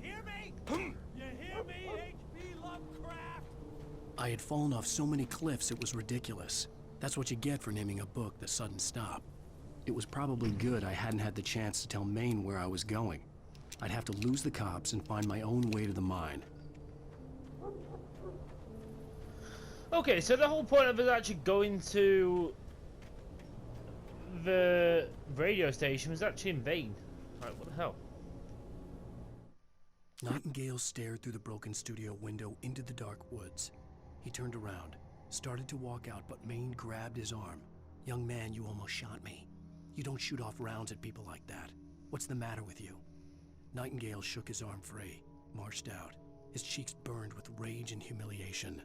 hear me? You hear me, H.P. Lovecraft? I had fallen off so many cliffs it was ridiculous. That's what you get for naming a book The Sudden Stop. It was probably good I hadn't had the chance to tell Maine where I was going. I'd have to lose the cops and find my own way to the mine. Okay, so the whole point of us actually going to the radio station was actually in vain. Right, what the hell? Nightingale stared through the broken studio window into the dark woods. He turned around, started to walk out, but Maine grabbed his arm. "Young man, you almost shot me. You don't shoot off rounds at people like that. What's the matter with you?" Nightingale shook his arm free, marched out. His cheeks burned with rage and humiliation.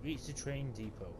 Reach the train depot.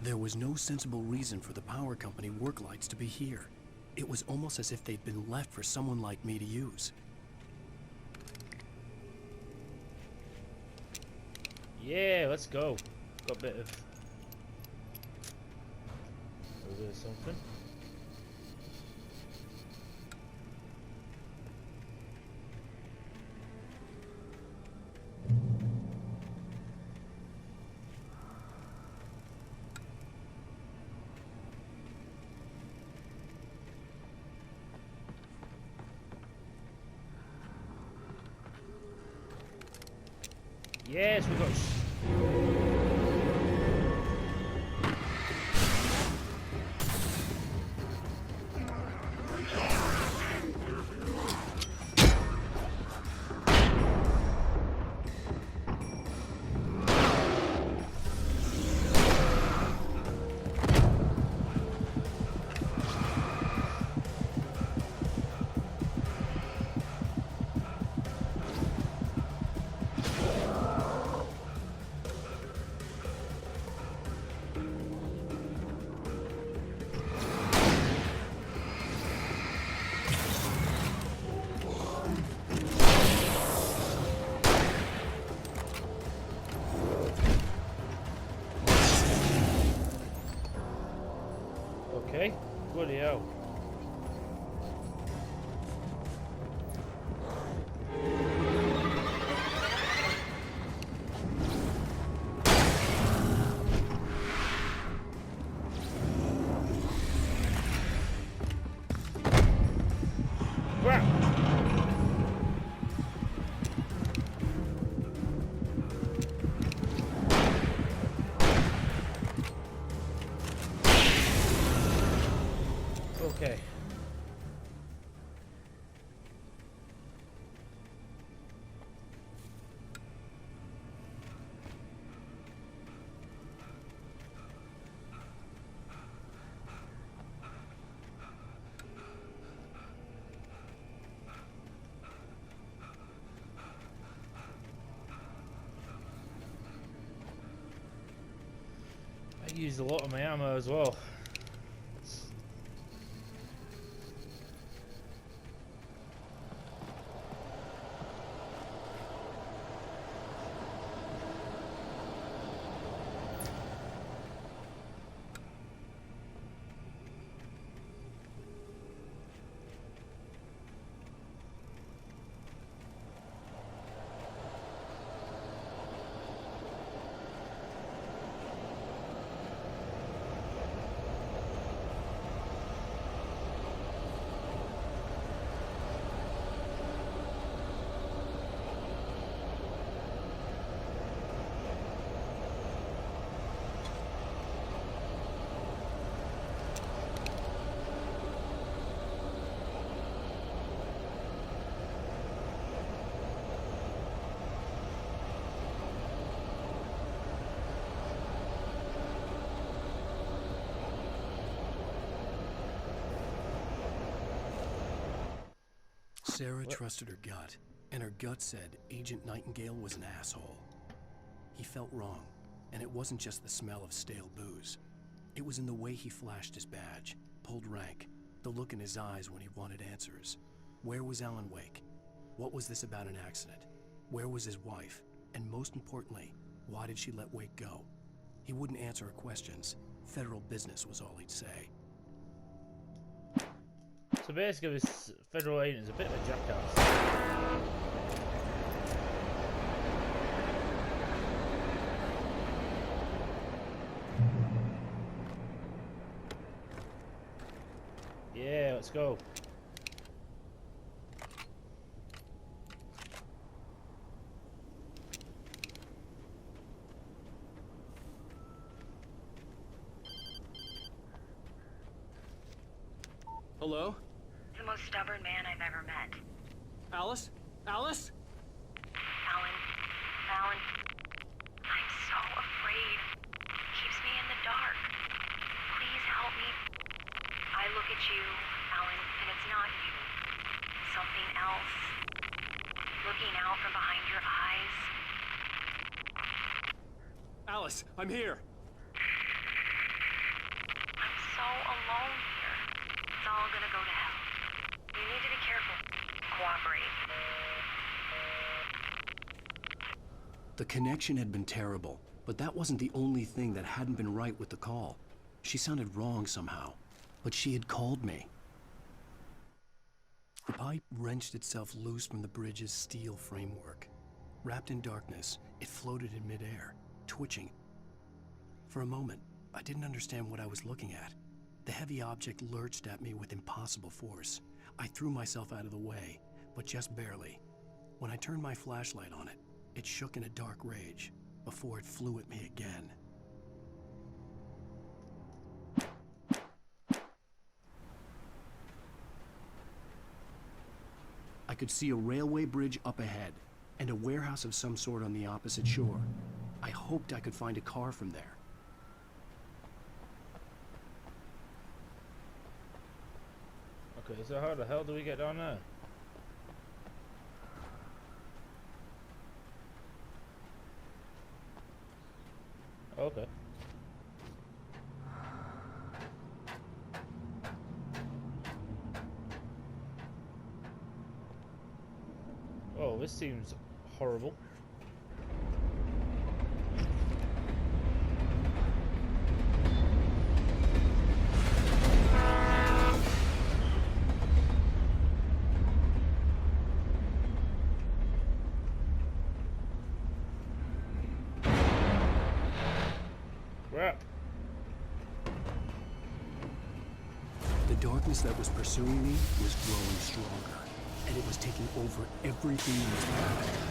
There was no sensible reason for the power company work lights to be here. It was almost as if they'd been left for someone like me to use. Yeah, let's go. Got a bit of something. Yes, we got. Okay, bloody hell. Okay. I used a lot of my ammo as well. Sarah trusted her gut, and her gut said Agent Nightingale was an asshole. He felt wrong, and it wasn't just the smell of stale booze. It was in the way he flashed his badge, pulled rank, the look in his eyes when he wanted answers. Where was Alan Wake? What was this about an accident? Where was his wife? And most importantly, why did she let Wake go? He wouldn't answer her questions. Federal business was all he'd say. So basically, this federal agent is a bit of a jackass. Yeah, let's go. Hello? The most stubborn man I've ever met. Alice? Alice? Alan, I'm so afraid. It keeps me in the dark. Please help me. I look at you, Alan, and it's not you. Something else. Looking out from behind your eyes. Alice, I'm here. I'm so alone here. It's all gonna go to hell. You need to be careful. Cooperate. The connection had been terrible, but that wasn't the only thing that hadn't been right with the call. She sounded wrong somehow, but she had called me. The pipe wrenched itself loose from the bridge's steel framework. Wrapped in darkness, it floated in midair, twitching. For a moment, I didn't understand what I was looking at. The heavy object lurched at me with impossible force. I threw myself out of the way, but just barely. When I turned my flashlight on it, it shook in a dark rage before it flew at me again. I could see a railway bridge up ahead and a warehouse of some sort on the opposite shore. I hoped I could find a car from there. Okay, so how the hell do we get down there? Okay. Oh, this seems horrible. Crap. The darkness that was pursuing me was growing stronger, and it was taking over everything in its path.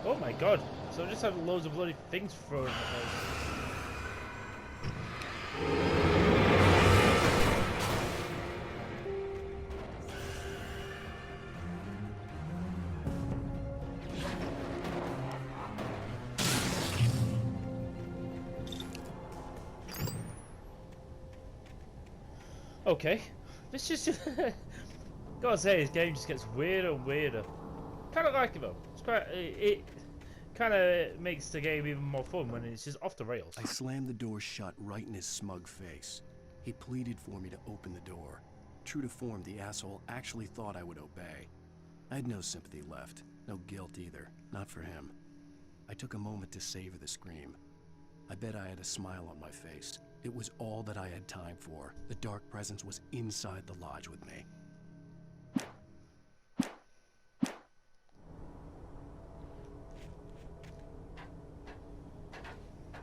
Oh my god. So I just had loads of bloody things thrown at us. Okay. This just Gotta say, this game just gets weirder and weirder. Kind of like it though. It's quite. It kind of makes the game even more fun when it's just off the rails. I slammed the door shut right in his smug face. He pleaded for me to open the door. True to form, the asshole actually thought I would obey. I had no sympathy left, no guilt either, not for him. I took a moment to savor the scream. I bet I had a smile on my face. It was all that I had time for. The dark presence was inside the lodge with me.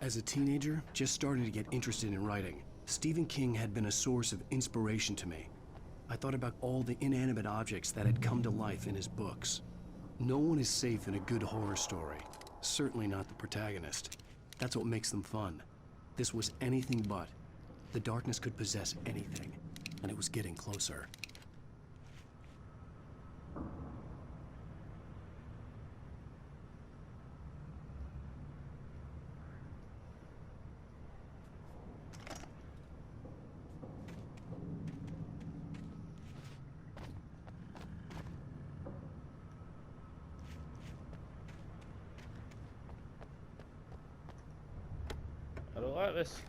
As a teenager, just starting to get interested in writing, Stephen King had been a source of inspiration to me. I thought about all the inanimate objects that had come to life in his books. No one is safe in a good horror story. Certainly not the protagonist. That's what makes them fun. This was anything but. The darkness could possess anything, and it was getting closer. I don't like this.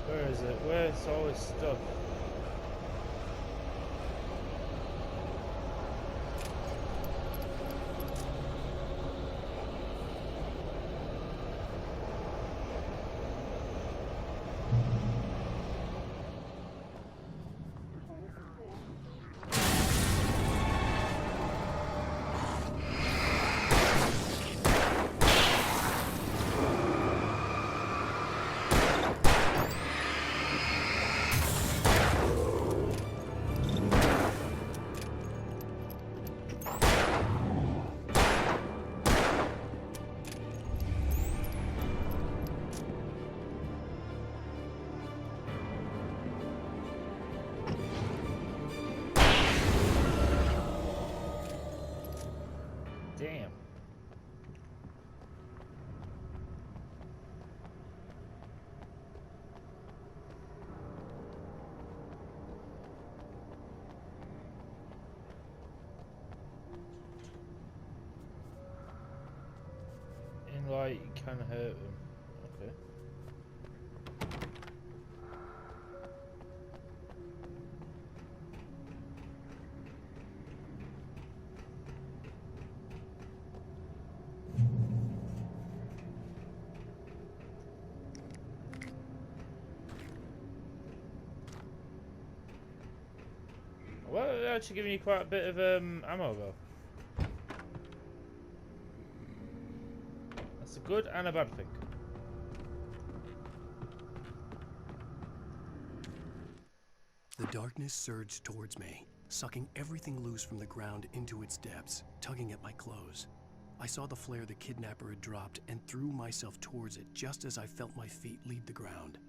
Where is it? Where's all this stuff? Damn. In light, you can hurt them. Okay. Well, they're actually giving you quite a bit of ammo though. That's a good and a bad thing. The darkness surged towards me, sucking everything loose from the ground into its depths, tugging at my clothes. I saw the flare the kidnapper had dropped and threw myself towards it just as I felt my feet leave the ground.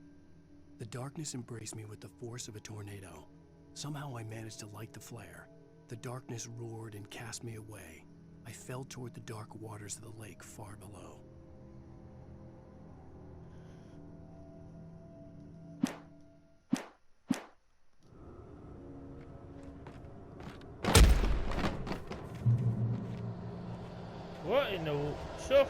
The darkness embraced me with the force of a tornado. Somehow I managed to light the flare. The darkness roared and cast me away. I fell toward the dark waters of the lake far below. What in the stuff?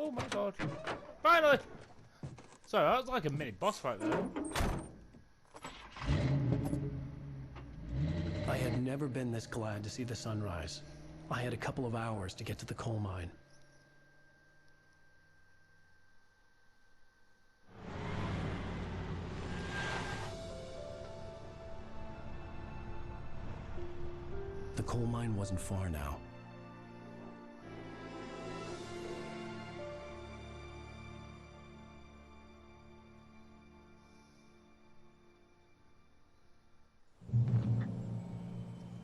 Oh my god. Finally! Sorry, that was like a mini boss fight there. I had never been this glad to see the sunrise. I had a couple of hours to get to the coal mine. The coal mine wasn't far now.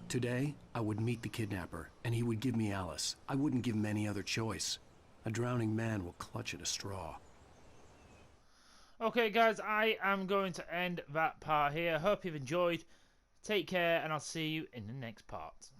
Today, I would meet the kidnapper, and he would give me Alice. I wouldn't give him any other choice. A drowning man will clutch at a straw. Okay, guys, I am going to end that part here. Hope you've enjoyed. Take care, and I'll see you in the next part.